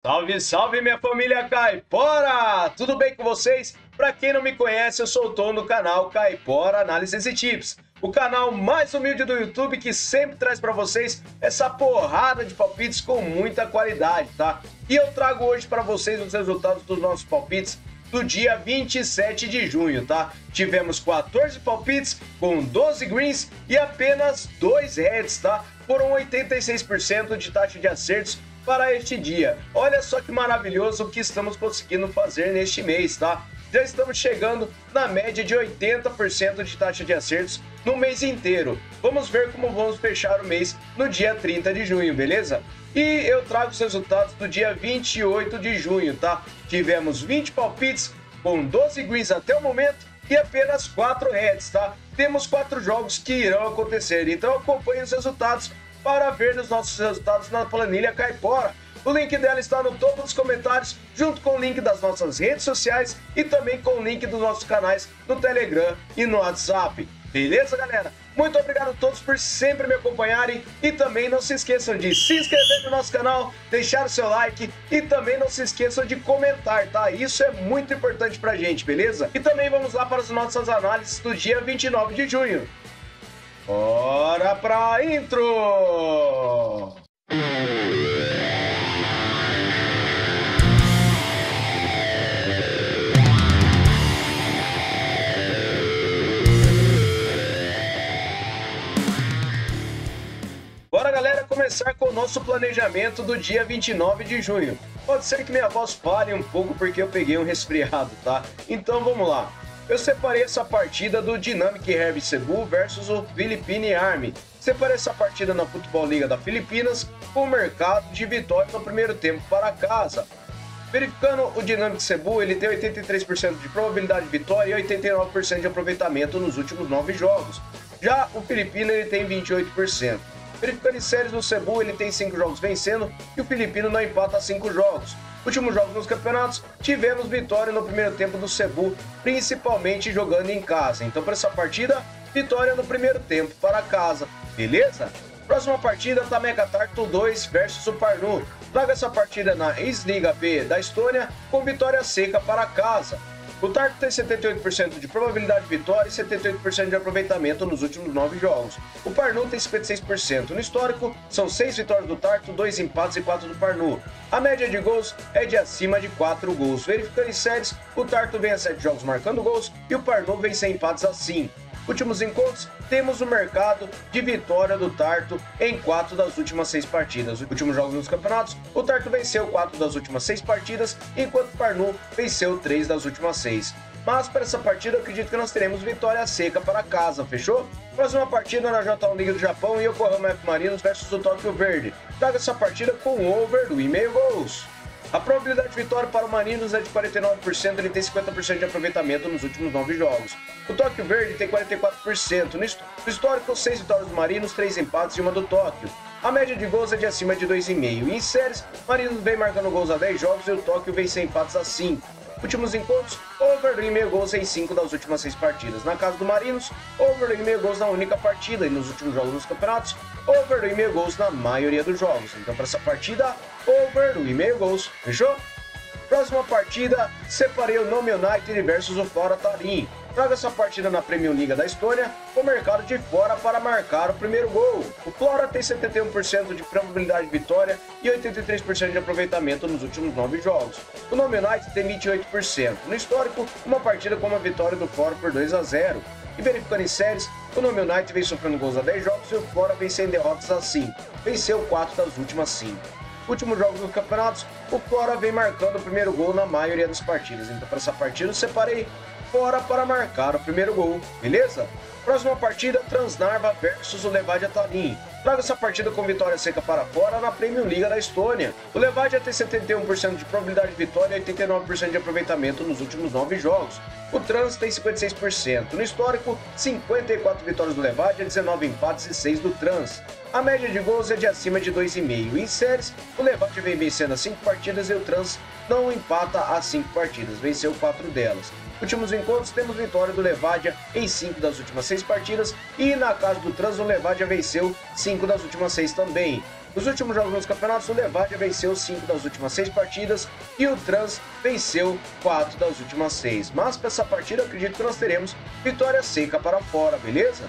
Salve, salve minha família Caipora! Tudo bem com vocês? Para quem não me conhece, eu sou o Tom do canal Caipora Análises e Tips, o canal mais humilde do YouTube que sempre traz para vocês essa porrada de palpites com muita qualidade, tá? E eu trago hoje para vocês os resultados dos nossos palpites do dia 27 de junho, tá? Tivemos 14 palpites com 12 greens e apenas 2 reds, tá? Foram 86% de taxa de acertos para este dia. Olha só que maravilhoso o que estamos conseguindo fazer neste mês, tá? Já estamos chegando na média de 80% de taxa de acertos no mês inteiro. Vamos ver como vamos fechar o mês no dia 30 de junho, beleza? E eu trago os resultados do dia 28 de junho, tá? Tivemos 20 palpites com 12 greens até o momento e apenas 4 reds, tá? Temos 4 jogos que irão acontecer, então acompanhe os resultados para ver os nossos resultados na planilha Caipora. O link dela está no topo dos comentários, junto com o link das nossas redes sociais e também com o link dos nossos canais no Telegram e no WhatsApp. Beleza, galera? Muito obrigado a todos por sempre me acompanharem e também não se esqueçam de se inscrever no nosso canal, deixar o seu like e também não se esqueçam de comentar, tá? Isso é muito importante pra gente, beleza? E também vamos lá para as nossas análises do dia 29 de junho. Bora pra intro! Bora, galera, começar com o nosso planejamento do dia 29 de junho. Pode ser que minha voz pare um pouco porque eu peguei um resfriado, tá? Então vamos lá. Eu separei essa partida do Dynamic Heavy Cebu versus o Philippine Army. Separei essa partida na Futebol Liga da Filipinas com o mercado de vitória no primeiro tempo para casa. Verificando o Dynamic Cebu, ele tem 83% de probabilidade de vitória e 89% de aproveitamento nos últimos 9 jogos. Já o Filipino ele tem 28%. Verificando em séries no Cebu, ele tem 5 jogos vencendo e o Filipino não empata 5 jogos. Últimos jogos nos campeonatos, tivemos vitória no primeiro tempo do Cebu, principalmente jogando em casa. Então, para essa partida, vitória no primeiro tempo para casa, beleza? Próxima partida, Tameca Tartu 2 versus o Parnu. Traga essa partida na Ex-Liga B da Estônia com vitória seca para casa. O Tartu tem 78% de probabilidade de vitória e 78% de aproveitamento nos últimos 9 jogos. O Parnu tem 56%. No histórico, são 6 vitórias do Tartu, 2 empates e 4 do Parnu. A média de gols é de acima de 4 gols. Verificando em séries, o Tartu vem a 7 jogos marcando gols e o Parnu vem sem empates a 5. Últimos encontros, temos o mercado de vitória do Tartu em 4 das últimas 6 partidas. Últimos jogos nos campeonatos, o Tartu venceu 4 das últimas 6 partidas, enquanto o Parnu venceu 3 das últimas 6. Mas para essa partida eu acredito que nós teremos vitória seca para casa, fechou? Próxima partida na J1 Liga do Japão, Yokohama F Marinos versus o Tóquio Verde. Traga essa partida com over do 1,5 gols. A probabilidade de vitória para o Marinos é de 49%, ele tem 50% de aproveitamento nos últimos 9 jogos. O Tóquio Verde tem 44%. No histórico, 6 vitórias do Marinos, 3 empates e 1 do Tóquio. A média de gols é de acima de 2,5. E em séries, o Marinos vem marcando gols a 10 jogos e o Tóquio vem sem empates a 5. Últimos encontros, over do 1,5 gols em 5 das últimas 6 partidas. Na casa do Marinos, over do 1,5 gols na única partida e nos últimos jogos nos campeonatos, over do 1,5 gols na maioria dos jogos. Então, para essa partida, over do 1,5 gols. Fechou? Próxima partida, separei o Nome United versus o Flora Tallinn. Traga essa partida na Premium Liga da Estônia com o mercado de fora para marcar o primeiro gol. O Flora tem 71% de probabilidade de vitória e 83% de aproveitamento nos últimos 9 jogos. O Nome United tem 28%. No histórico, uma partida com uma vitória do Flora por 2-0. E verificando em séries, o Nome United vem sofrendo gols a 10 jogos e o Flora vem sem derrotas a 5. Venceu 4 das últimas 5. Últimos jogos nos campeonatos, o Flora vem marcando o primeiro gol na maioria das partidas. Então, para essa partida, eu separei fora para marcar o primeiro gol, beleza? Próxima partida, Transnarva versus o Levadia Tallinn. Traga essa partida com vitória seca para fora na Premium Liga da Estônia. O Levadia tem 71% de probabilidade de vitória e 89% de aproveitamento nos últimos 9 jogos. O Trans tem 56%. No histórico, 54 vitórias do Levadia, 19 empates e 6 do Trans. A média de gols é de acima de 2,5. Em séries, o Levadia vem vencendo as 5 partidas e o Trans não empata as 5 partidas, venceu 4 delas. Últimos encontros, temos vitória do Levadia em 5 das últimas 6 partidas e na casa do Trans, o Levadia venceu 5 das últimas 6 também. Nos últimos jogos nos campeonatos, o Levadia venceu 5 das últimas 6 partidas e o Trans venceu 4 das últimas 6. Mas para essa partida, eu acredito que nós teremos vitória seca para fora, beleza?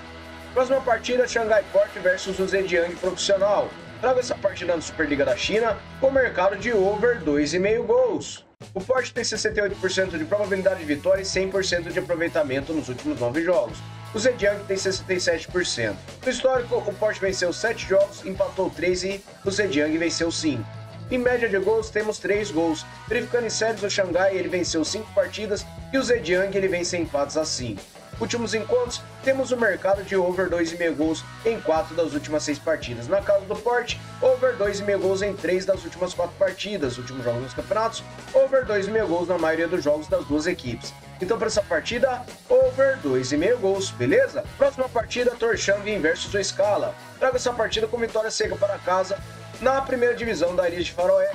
Próxima partida, Xangai Port versus o Zhejiang Profissional. Trago essa partida na Superliga da China com mercado de over 2,5 gols. O Port tem 68% de probabilidade de vitória e 100% de aproveitamento nos últimos 9 jogos. O Zhejiang tem 67%. No histórico, o Port venceu 7 jogos, empatou 3 e o Zhejiang venceu 5. Em média de gols, temos 3 gols. Verificando em séries, o Xangai ele venceu 5 partidas e o Zhejiang ele vence empates a 5. Últimos encontros, temos o mercado de over 2,5 gols em 4 das últimas 6 partidas. Na casa do Port, over 2,5 gols em 3 das últimas 4 partidas. Últimos jogos nos campeonatos, over 2,5 gols na maioria dos jogos das duas equipes. Então, para essa partida, over 2,5 gols, beleza? Próxima partida, Torshavn versus o Scala. Trago essa partida com vitória seca para casa na primeira divisão da Ilha de Faroé.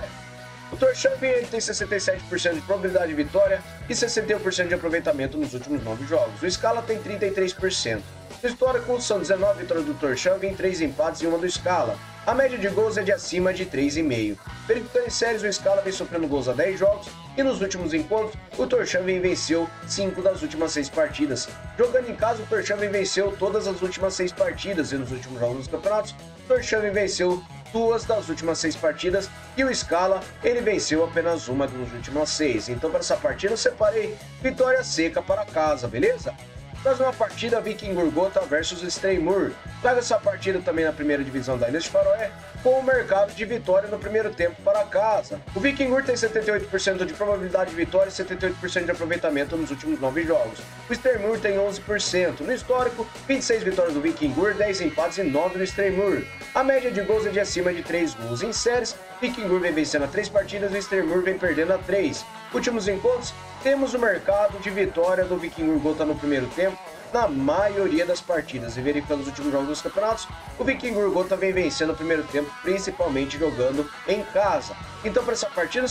O Torshavn tem 67% de probabilidade de vitória e 61% de aproveitamento nos últimos 9 jogos. O Scala tem 33%. No histórico, são 19 vitórias do Torshavn, 3 empates e 1 do Scala. A média de gols é de acima de 3,5. Verificando em séries, o Scala vem sofrendo gols a 10 jogos e nos últimos encontros, o Torshavn venceu 5 das últimas 6 partidas. Jogando em casa, o Torshavn venceu todas as últimas 6 partidas e nos últimos jogos dos campeonatos, o Torshavn venceu 2 das últimas 6 partidas e o Scala ele venceu apenas 1 das últimas 6. Então, para essa partida, eu separei vitória seca para casa, beleza? Próxima partida, Viking Gurgota versus Streymur. Traga essa partida também na primeira divisão da Ilha de Faroé, com o mercado de vitória no primeiro tempo para casa. O Vikingur tem 78% de probabilidade de vitória e 78% de aproveitamento nos últimos 9 jogos. O Streymur tem 11%. No histórico, 26 vitórias do Vikingur, 10 empates e 9 no Streymur. A média de gols é de acima de 3 gols. Em séries, Vikingur vem vencendo a 3 partidas e o Streymur vem perdendo a 3. Últimos encontros, temos o mercado de vitória do Viking Gurgota no primeiro tempo, na maioria das partidas. E verificando os últimos jogos dos campeonatos, o Viking Gurgota vem vencendo o primeiro tempo, principalmente jogando em casa. Então, para essa partida, eu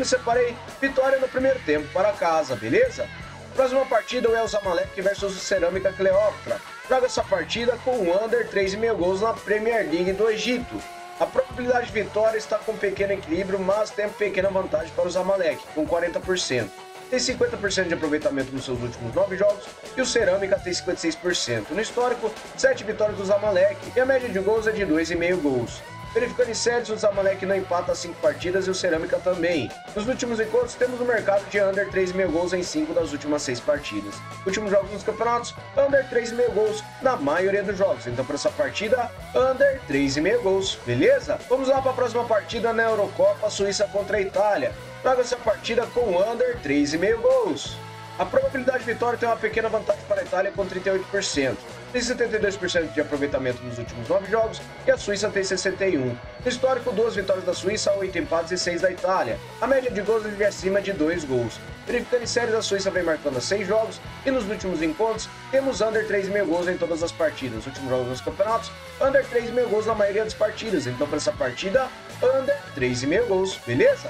separei vitória no primeiro tempo para casa, beleza? Próxima partida, o El Zamalek versus o Cerâmica Cleópatra. Traga essa partida com o under 3,5 gols na Premier League do Egito. A probabilidade de vitória está com um pequeno equilíbrio, mas tem pequena vantagem para o Zamalek, com 40%. Tem 50% de aproveitamento nos seus últimos 9 jogos e o Cerâmica tem 56%. No histórico, 7 vitórias do Zamalek e a média de gols é de 2,5 gols. Verificando em séries, o Zamalek não empata 5 partidas e o Cerâmica também. Nos últimos encontros, temos no mercado de under 3,5 gols em 5 das últimas 6 partidas. Últimos jogos nos campeonatos, under 3,5 gols na maioria dos jogos. Então, para essa partida, under 3,5 gols, beleza? Vamos lá para a próxima partida na Eurocopa, Suíça contra a Itália. Traga essa partida com under 3,5 gols. A probabilidade de vitória tem uma pequena vantagem para a Itália com 38%. Tem 72% de aproveitamento nos últimos 9 jogos e a Suíça tem 61%. No histórico, 2 vitórias da Suíça, 8 empates e 6 da Itália. A média de gols é de acima de 2 gols. Verificando em séries, a Suíça vem marcando 6 jogos e nos últimos encontros temos under 3,5 gols em todas as partidas. Nos últimos jogos nos campeonatos, under 3,5 gols na maioria das partidas. Então, para essa partida, under 3,5 gols, beleza?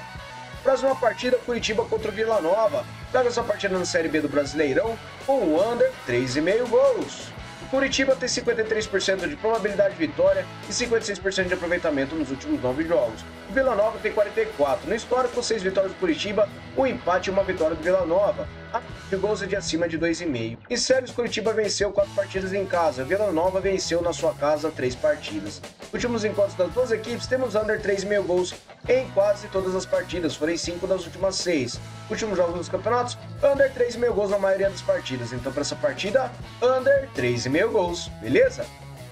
Próxima partida, Curitiba contra o Vila Nova. Traga essa partida na Série B do Brasileirão com o under 3,5 gols. O Curitiba tem 53% de probabilidade de vitória e 56% de aproveitamento nos últimos 9 jogos. O Vila Nova tem 44%. No histórico, 6 vitórias do Curitiba, um empate e uma vitória do Vila Nova. A de gols é de acima de 2,5. Em séries, Curitiba venceu 4 partidas em casa. Vila Nova venceu na sua casa 3 partidas. Últimos encontros das duas equipes, temos under 3,5 gols em quase todas as partidas, foram 5 das últimas 6. Últimos jogos dos campeonatos, under 3,5 gols na maioria das partidas. Então, para essa partida, under 3,5 gols, beleza?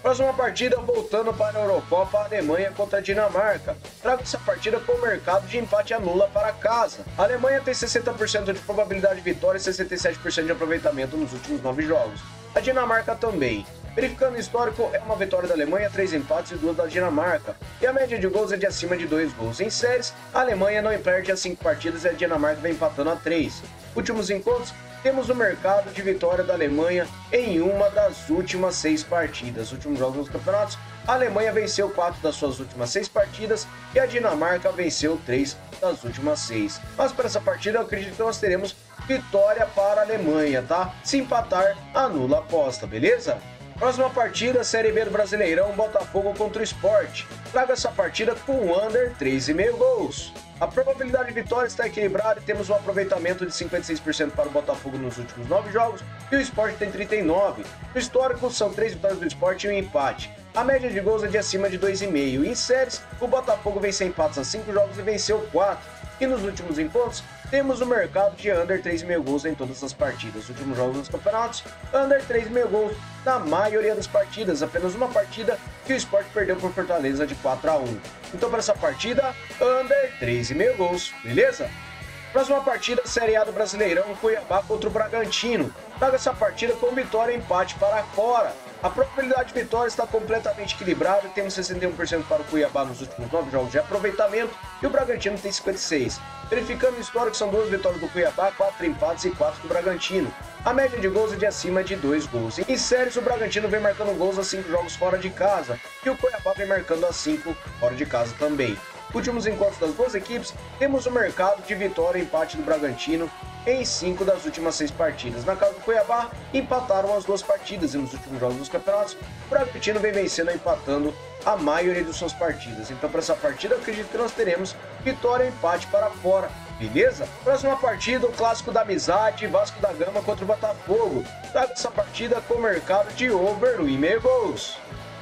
Próxima partida, voltando para a Eurocopa, a Alemanha contra a Dinamarca. Trago essa partida com o mercado de empate anula para casa. A Alemanha tem 60% de probabilidade de vitória e 67% de aproveitamento nos últimos 9 jogos. A Dinamarca também. Verificando o histórico, é uma vitória da Alemanha, 3 empates e 2 da Dinamarca. E a média de gols é de acima de 2 gols. Em séries, a Alemanha não perde a 5 partidas e a Dinamarca vem empatando a 3. Últimos encontros, temos o mercado de vitória da Alemanha em uma das últimas 6 partidas. Últimos jogos nos campeonatos, a Alemanha venceu 4 das suas últimas 6 partidas e a Dinamarca venceu 3 das últimas 6. Mas para essa partida, eu acredito que nós teremos vitória para a Alemanha, tá? Se empatar, anula a aposta, beleza? Próxima partida, Série B do Brasileirão, Botafogo contra o Sport. Traga essa partida com under 3,5 gols. A probabilidade de vitória está equilibrada e temos um aproveitamento de 56% para o Botafogo nos últimos 9 jogos e o Sport tem 39%. No histórico, são 3 vitórias do Sport e um empate. A média de gols é de acima de 2,5. Em séries, o Botafogo venceu empates a 5 jogos e venceu 4. E nos últimos encontros, temos o mercado de under 3,5 gols em todas as partidas. Nos últimos jogos dos campeonatos, under 3,5 gols na maioria das partidas. Apenas uma partida que o Sport perdeu por Fortaleza de 4-1. Então, para essa partida, under 3,5 gols, beleza? Próxima partida, Série A do Brasileirão, Cuiabá contra o Bragantino. Traga essa partida com vitória e empate para fora. A probabilidade de vitória está completamente equilibrada, temos 61% para o Cuiabá nos últimos 9 jogos de aproveitamento e o Bragantino tem 56%. Verificando o histórico, são 2 vitórias do Cuiabá, 4 empates e 4 do Bragantino. A média de gols é de acima de 2 gols. Em séries, o Bragantino vem marcando gols a 5 jogos fora de casa e o Cuiabá vem marcando a 5 fora de casa também. Últimos encontros das duas equipes, temos o mercado de vitória e empate do Bragantino em 5 das últimas 6 partidas. Na casa do Cuiabá, empataram as 2 partidas e nos últimos jogos dos campeonatos, o Bragantino vem vencendo e empatando a maioria de suas partidas. Então, para essa partida, eu acredito que nós teremos vitória e empate para fora, beleza? Próxima partida, o clássico da amizade, Vasco da Gama contra o Botafogo. Traga essa partida com o mercado de over 1,5 gols.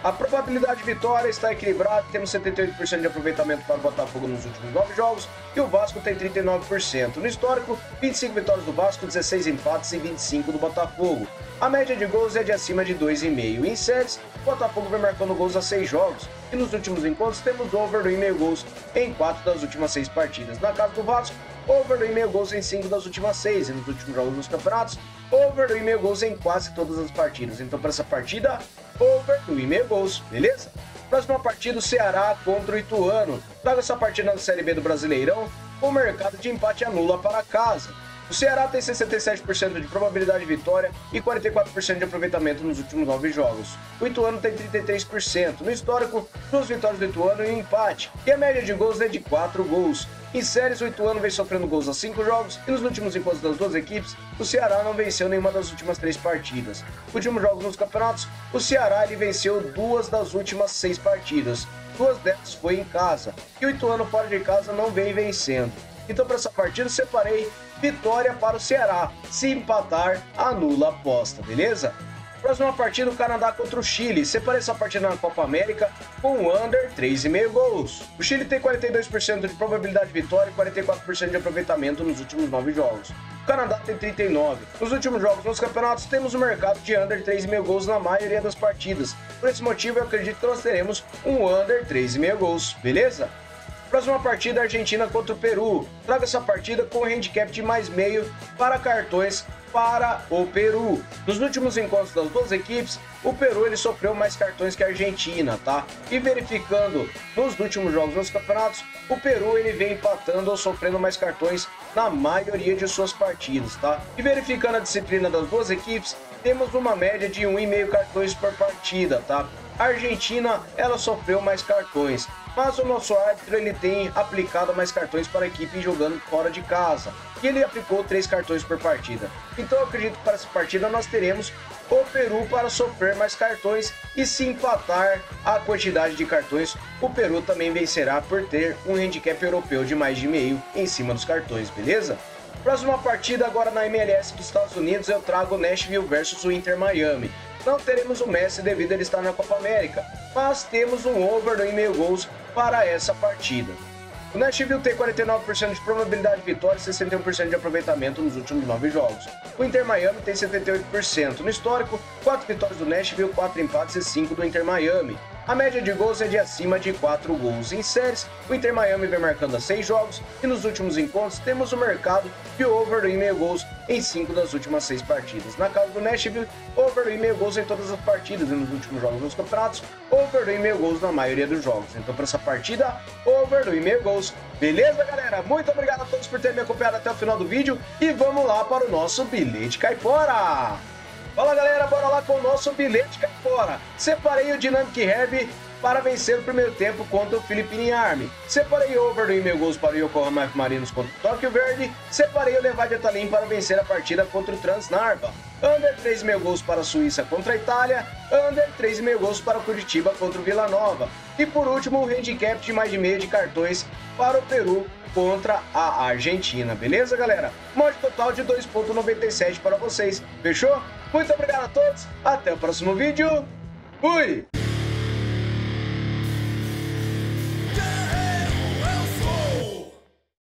A probabilidade de vitória está equilibrada, temos 78% de aproveitamento para o Botafogo nos últimos 9 jogos e o Vasco tem 39%. No histórico, 25 vitórias do Vasco, 16 empates e 25 do Botafogo. A média de gols é de acima de 2,5. Em séries, o Botafogo vem marcando gols a 6 jogos e nos últimos encontros temos over 1,5 gols em 4 das últimas 6 partidas. Na casa do Vasco, over 1,5 gols em 5 das últimas 6 e nos últimos jogos dos campeonatos, over 1,5 gols em quase todas as partidas. Então, para essa partida, over 1,5 gols, beleza? Próxima partida, o Ceará contra o Ituano. Traga essa partida na Série B do Brasileirão, com o mercado de empate anula para casa. O Ceará tem 67% de probabilidade de vitória e 44% de aproveitamento nos últimos 9 jogos. O Ituano tem 33%. No histórico, 2 vitórias do Ituano e um empate. E a média de gols é de 4 gols. Em séries, o Ituano vem sofrendo gols a 5 jogos e nos últimos encontros das duas equipes, o Ceará não venceu nenhuma das últimas 3 partidas. Últimos jogos nos campeonatos, o Ceará ele venceu 2 das últimas 6 partidas. 2 delas foi em casa e o Ituano fora de casa não vem vencendo. Então, para essa partida, eu separei vitória para o Ceará. Se empatar, anula a aposta, beleza? Próxima partida, o Canadá contra o Chile. Separei essa partida na Copa América com under 3,5 gols. O Chile tem 42% de probabilidade de vitória e 44% de aproveitamento nos últimos 9 jogos. O Canadá tem 39%. Nos últimos jogos nos campeonatos, temos o mercado de under 3,5 gols na maioria das partidas. Por esse motivo, eu acredito que nós teremos um under 3,5 gols, beleza? Próxima partida, Argentina contra o Peru. Traga essa partida com handicap de mais meio para cartões para o Peru. Nos últimos encontros das duas equipes, o Peru ele sofreu mais cartões que a Argentina, tá? E verificando nos últimos jogos nos campeonatos, o Peru ele vem empatando ou sofrendo mais cartões na maioria de suas partidas, tá? E verificando a disciplina das duas equipes, temos uma média de 1,5 cartões por partida, tá? A Argentina, ela sofreu mais cartões, mas o nosso árbitro ele tem aplicado mais cartões para a equipe jogando fora de casa. E ele aplicou 3 cartões por partida. Então eu acredito que para essa partida nós teremos o Peru para sofrer mais cartões e se empatar a quantidade de cartões, o Peru também vencerá por ter um handicap europeu de mais de meio em cima dos cartões, beleza? Próxima partida agora na MLS dos Estados Unidos eu trago o Nashville versus o Inter Miami. Não teremos o Messi devido a ele estar na Copa América, mas temos um over 1,5 gols para essa partida. O Nashville tem 49% de probabilidade de vitória e 61% de aproveitamento nos últimos 9 jogos. O Inter Miami tem 78%. No histórico, 4 vitórias do Nashville, 4 empates e 5 do Inter Miami. A média de gols é de acima de 4 gols. Em séries, o Inter Miami vem marcando a 6 jogos e nos últimos encontros temos o mercado de over 1,5 gols em 5 das últimas 6 partidas. Na casa do Nashville, over 1,5 gols em todas as partidas e nos últimos jogos nos campeonatos, over 1,5 gols na maioria dos jogos. Então, para essa partida, over 1,5 gols. Beleza, galera? Muito obrigado a todos por terem me acompanhado até o final do vídeo e vamos lá para o nosso bilhete caipora. Fala, galera, bora lá com o nosso bilhete caipora. Separei o Dynamic Herb para vencer o primeiro tempo contra o Philippine Army. Separei over do 1,5 gols para o Yokohama F Marinos contra o Tóquio Verde. Separei o Levadia Tallinn para vencer a partida contra o Transnarva. Under 3,5 gols para a Suíça contra a Itália. Under 3,5 gols para o Curitiba contra o Vila Nova. E por último, o handicap de mais de meio de cartões para o Peru contra a Argentina, beleza, galera? Modo total de 2,97 para vocês, fechou? Muito obrigado a todos, até o próximo vídeo, fui!